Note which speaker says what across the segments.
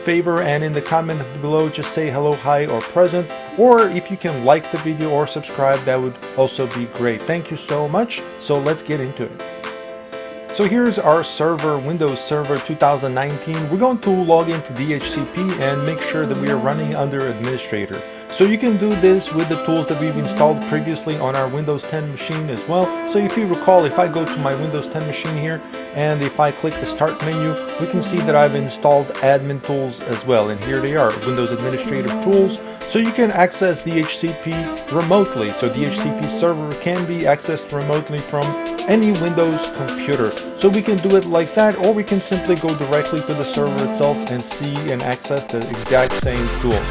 Speaker 1: favor and in the comment below just say hello, hi, or present, or if you can like the video or subscribe, that would also be great. Thank you so much. So let's get into it. So here's our server, Windows Server 2019. We're going to log into DHCP and make sure that we are running under administrator. So you can do this with the tools that we've installed previously on our Windows 10 machine as well. So if you recall, if I go to my Windows 10 machine here, and if I click the Start menu, we can see that I've installed admin tools as well. And here they are, Windows Administrative Tools. So you can access DHCP remotely. So DHCP Server can be accessed remotely from any Windows computer. So we can do it like that, or we can simply go directly to the server itself and see and access the exact same tools.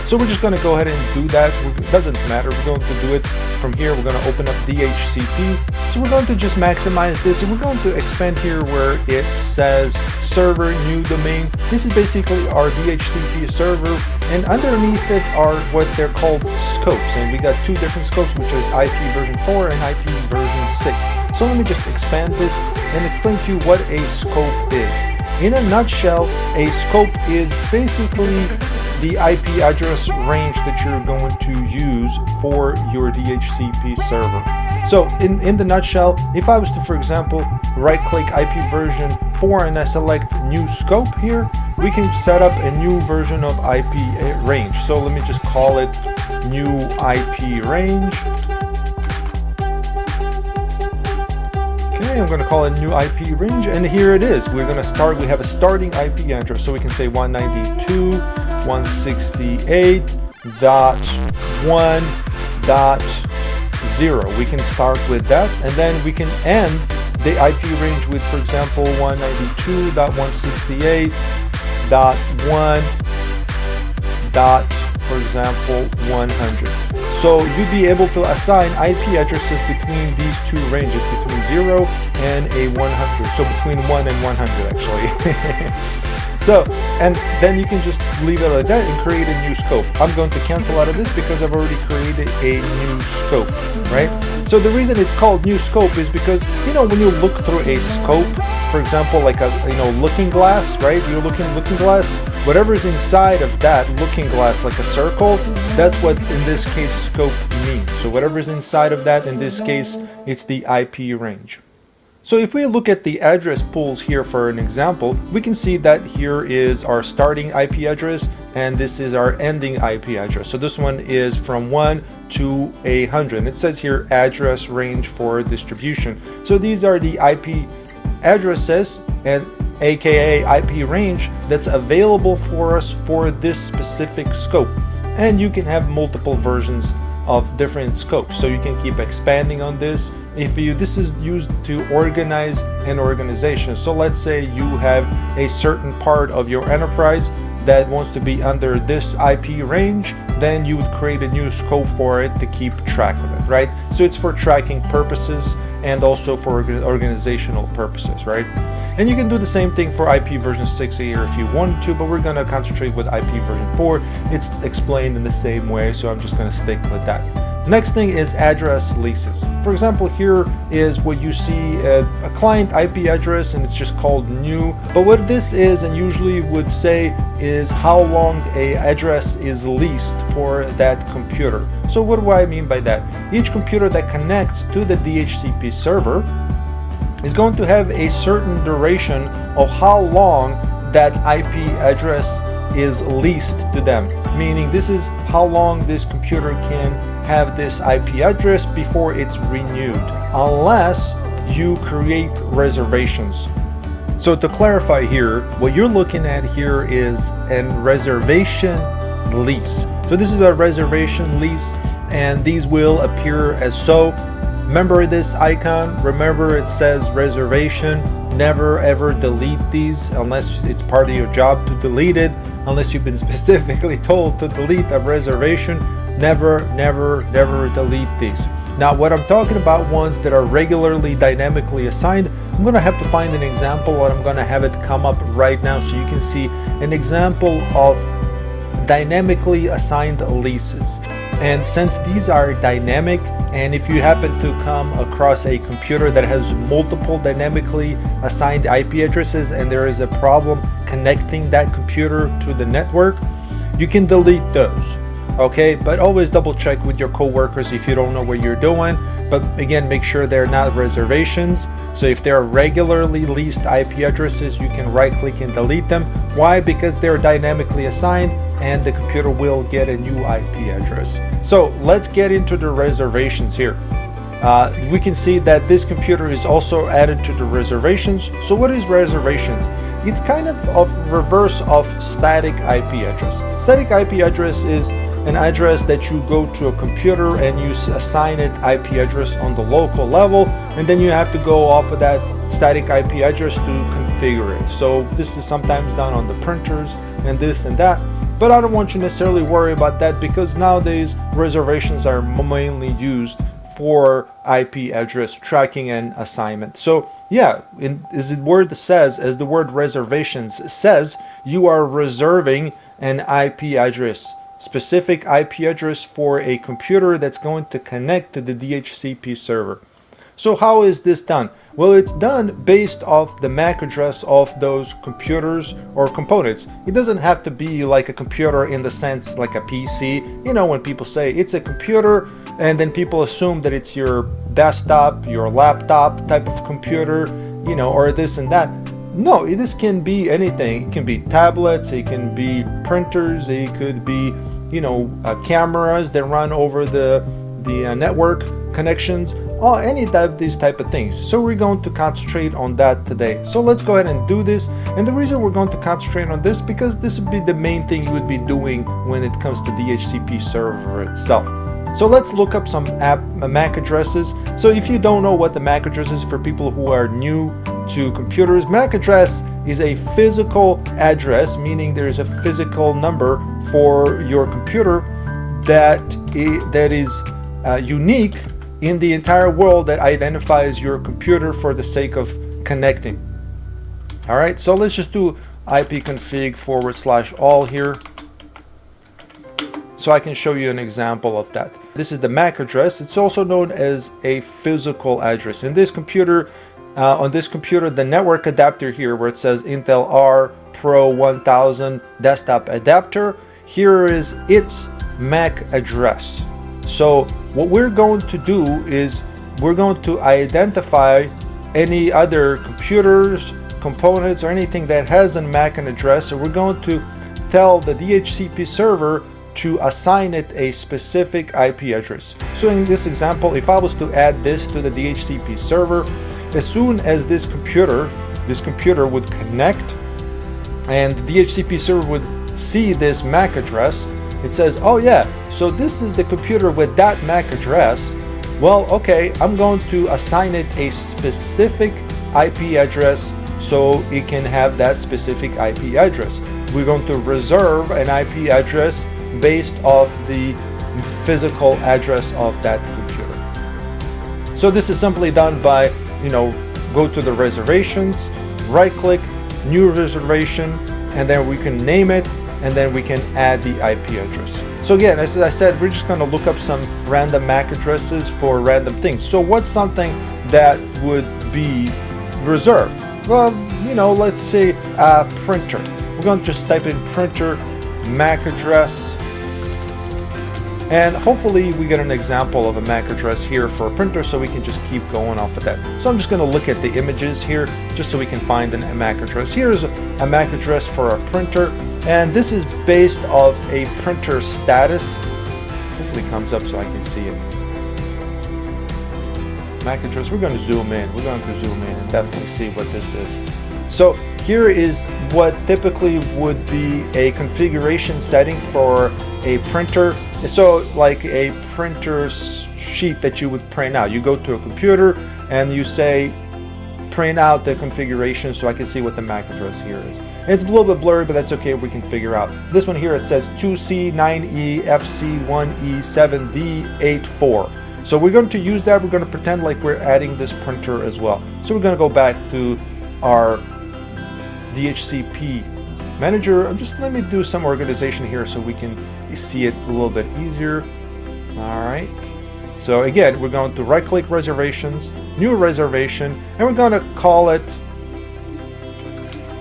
Speaker 1: So we're just going to go ahead and do that. It doesn't matter. We're going to do it from here. We're going to open up DHCP. So we're going to just maximize this, and we're going to expand here where it says server new domain. This is basically our DHCP server, and underneath it are what they're called scopes. And we got two different scopes, which is IP version 4 and IP version 6. So let me just expand this and explain to you what a scope is. In a nutshell, a scope is basically the IP address range that you're going to use for your DHCP server. So in the nutshell, if I was to, for example, right-click IP version 4 and I select new scope here, we can set up a new version of IP range. So let me just call it new IP range. Okay, I'm going to call it new IP range, and here it is. We're going to start, we have a starting IP address, so we can say 192.168.1.0. We can start with that, and then we can end the IP range with, for example, 192.168.1. For example, 100. So you'd be able to assign IP addresses between these two ranges, between 0 and a 100. So between 1 and 100 actually. So, and then you can just leave it like that and create a new scope. I'm going to cancel out of this because I've already created a new scope, right? So the reason it's called new scope is because, you know, when you look through a scope, for example, like a, looking glass, right? You're looking glass, whatever is inside of that looking glass, like a circle, that's what in this case scope means. So whatever is inside of that, in this case, it's the IP range. So if we look at the address pools here for an example, we can see that here is our starting IP address and this is our ending IP address. So this one is from 1 to 100. It says here address range for distribution. So these are the IP addresses and aka IP range that's available for us for this specific scope. And you can have multiple versions of different scopes, so you can keep expanding on this. This is used to organize an organization. So let's say you have a certain part of your enterprise that wants to be under this IP range, then you would create a new scope for it to keep track of it, right? So it's for tracking purposes and also for organizational purposes, right? And you can do the same thing for IP version 6 here if you want to, but we're going to concentrate with IP version 4. It's explained in the same way, so I'm just going to stick with that. Next thing is address leases. For example, here is what you see, a client IP address, and it's just called new. But what this is, and usually would say, is how long a address is leased for that computer. So what do I mean by that? Each computer that connects to the DHCP server is going to have a certain duration of how long that IP address is leased to them. Meaning this is how long this computer can have this IP address before it's renewed, unless you create reservations. So to clarify here, what you're looking at here is a reservation lease. So this is a reservation lease, and these will appear as so. Remember this icon, remember it says reservation. Never ever delete these unless it's part of your job to delete it, unless you've been specifically told to delete a reservation. Never delete these. Now what I'm talking about, ones that are regularly dynamically assigned, I'm going to have to find an example, and I'm going to have it come up right now so you can see an example of dynamically assigned leases. And since these are dynamic, and if you happen to come across a computer that has multiple dynamically assigned IP addresses and there is a problem connecting that computer to the network, you can delete those. Okay, but always double check with your coworkers if you don't know what you're doing. But again, make sure they're not reservations. So if they're regularly leased IP addresses, you can right click and delete them. Why? Because they're dynamically assigned and the computer will get a new IP address. So let's get into the reservations here. We can see that this computer is also added to the reservations. So what is reservations? It's kind of reverse of static IP address. Static IP address is an address that you go to a computer and you assign it IP address on the local level, and then you have to go off of that static IP address to configure it. So this is sometimes done on the printers and this and that, but I don't want you necessarily worry about that because nowadays reservations are mainly used for IP address tracking and assignment. So yeah, as the word says, as the word reservations says, you are reserving an IP address, specific IP address for a computer that's going to connect to the DHCP server. So how is this done? Well, it's done based off the MAC address of those computers or components. It doesn't have to be like a computer in the sense like a PC. You know, when people say it's a computer, and then people assume that it's your desktop, your laptop type of computer, you know, or this and that. No, this can be anything. It can be tablets, it can be printers, it could be, you know, cameras that run over the network connections, or any of these type of things. So we're going to concentrate on that today. So let's go ahead and do this. And the reason we're going to concentrate on this, because this would be the main thing you would be doing when it comes to DHCP server itself. So let's look up some MAC addresses. So if you don't know what the MAC address is, for people who are new to computers, MAC address is a physical address, meaning there's a physical number for your computer that is unique in the entire world, that identifies your computer for the sake of connecting. All right, so let's just do ipconfig/all here, so I can show you an example of that. This is the MAC address. It's also known as a physical address. In this computer, on this computer, the network adapter here, where it says Intel R Pro 1000 desktop adapter, here is its MAC address. So what we're going to do is we're going to identify any other computers, components, or anything that has a MAC address. So we're going to tell the DHCP server to assign it a specific IP address. So in this example, if I was to add this to the DHCP server, as soon as this computer would connect and the DHCP server would see this MAC address, it says, oh yeah, so this is the computer with that MAC address. Well, okay, I'm going to assign it a specific IP address so it can have that specific IP address. We're going to reserve an IP address based off the physical address of that computer. So this is simply done by, you know, go to the reservations, right click, new reservation, and then we can name it, and then we can add the IP address. So again, as I said, we're just going to look up some random MAC addresses for random things. So what's something that would be reserved? Well, you know, let's say a printer. We're going to just type in printer MAC address, and hopefully we get an example of a MAC address here for a printer, so we can just keep going off of that. So I'm just going to look at the images here just so we can find a MAC address. Here's a MAC address for a printer, and this is based off a printer status. Hopefully it comes up so I can see it. MAC address, we're going to zoom in. We're going to zoom in and definitely see what this is. So here is what typically would be a configuration setting for a printer. So like a printer sheet that you would print out. You go to a computer and you say, print out the configuration so I can see what the MAC address here is. It's a little bit blurry, but that's okay, we can figure out. This one here, it says 2C9E FC1E7D84. So we're going to use that. We're going to pretend like we're adding this printer as well. So we're going to go back to our DHCP manager. Let me do some organization here so we can see it a little bit easier. All right. So again, we're going to right-click reservations, new reservation, and we're going to call it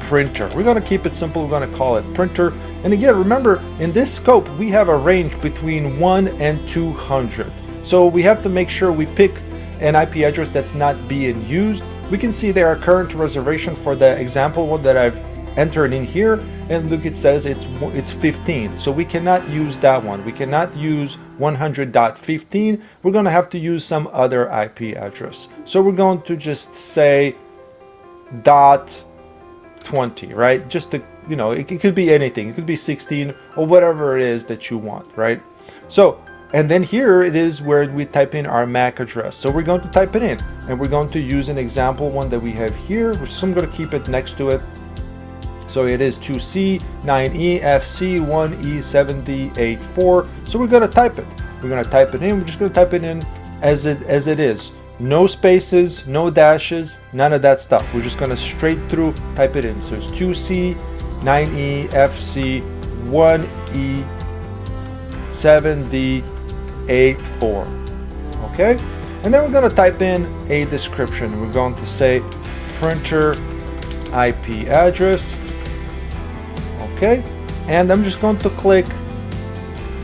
Speaker 1: printer. We're going to keep it simple. We're going to call it printer. And again, remember, in this scope, we have a range between 1 and 200. So we have to make sure we pick an IP address that's not being used. We can see there our current reservation for the example one that I've entered in here, and look, it says it's 15. So we cannot use that one. We cannot use 100.15. We're going to have to use some other IP address. So we're going to just say .20, right? Just to, you know, it could be anything. It could be 16 or whatever it is that you want, right? So, and then here it is where we type in our MAC address. So we're going to type it in, and we're going to use an example one that we have here, which I'm going to keep it next to it. So it is 2C, 9E, FC, 1E, 7D, 84. So we're going to type it. We're going to type it in. We're just going to type it in as it is. No spaces, no dashes, none of that stuff. We're just going to straight through type it in. So it's 2C, 9E, FC, 1E, 7D, 84. Okay? And then we're going to type in a description. We're going to say printer IP address. Okay, and I'm just going to click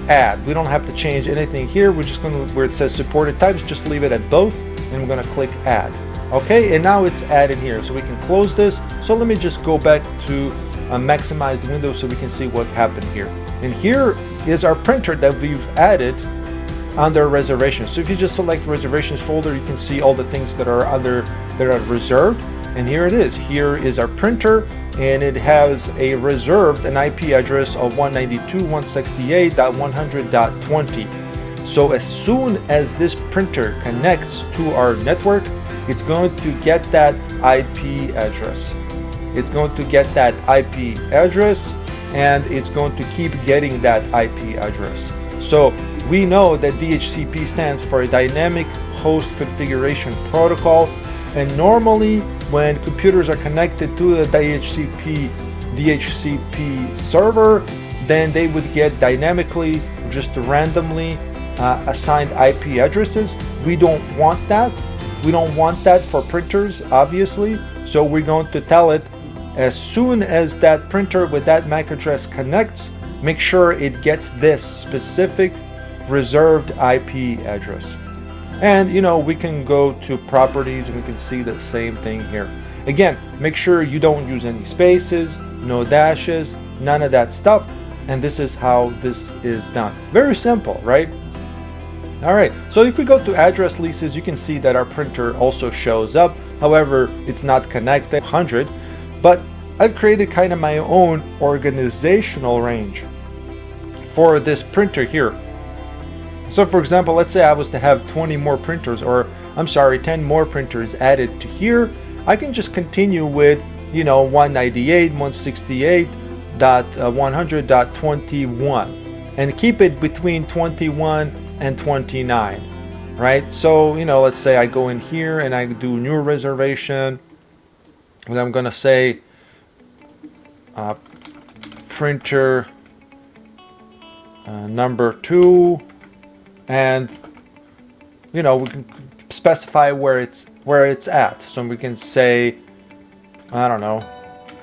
Speaker 1: add. We don't have to change anything here. We're just going to, where it says supported types, just leave it at both, and we're going to click add. Okay, and now it's added here, so we can close this. So let me just go back to maximize the window so we can see what happened here. And here is our printer that we've added under reservations. So if you just select reservations folder, you can see all the things that are reserved. And here it is. Here is our printer, and it has a reserved an IP address of 192.168.100.20. So as soon as this printer connects to our network, it's going to get that IP address. It's going to get that IP address, and it's going to keep getting that IP address. So we know that DHCP stands for a Dynamic Host Configuration Protocol, and normally when computers are connected to the DHCP server, then they would get dynamically, just randomly assigned IP addresses. We don't want that. We don't want that for printers, obviously. So we're going to tell it, as soon as that printer with that MAC address connects, make sure it gets this specific reserved IP address. And you know, we can go to properties and we can see the same thing here. Again, make sure you don't use any spaces, no dashes, none of that stuff. And this is how this is done. Very simple, right? All right, so if we go to address leases, you can see that our printer also shows up. However, it's not connected 100, but I've created kind of my own organizational range for this printer here. So for example, let's say I was to have 20 more printers, or I'm sorry, 10 more printers added to here. I can just continue with, you know, 198, 168.100.21 and keep it between 21 and 29, right? So, you know, let's say I go in here and I do new reservation, and I'm going to say printer number 2. And you know, we can specify where it's at. So we can say, I don't know,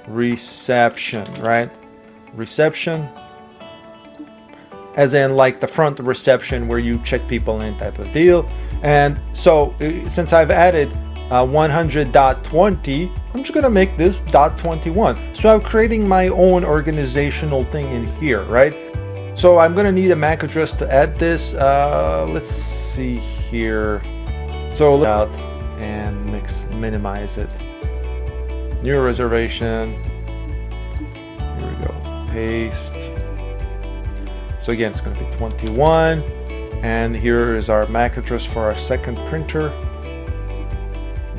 Speaker 1: reception, right? Reception, as in like the front reception where you check people in type of deal. And so since I've added 100.20, I'm just gonna make this .21. So I'm creating my own organizational thing in here, right? So I'm going to need a MAC address to add this. Let's see here. So out and minimize it. New reservation. Here we go. Paste. So again, it's going to be 21. And here is our MAC address for our second printer,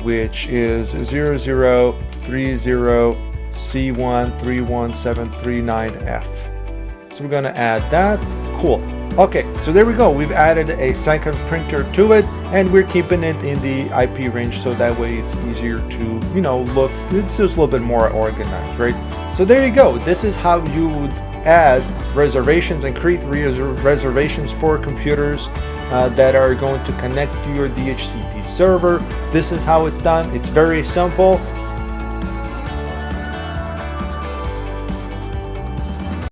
Speaker 1: which is 0030C131739F. So we're going to add that. Cool. Okay, so there we go. We've added a second printer to it, and we're keeping it in the IP range so that way it's easier to, you know, look. It's just a little bit more organized, right? So there you go. This is how you would add reservations and create reservations for computers that are going to connect to your DHCP server. This is how it's done. It's very simple.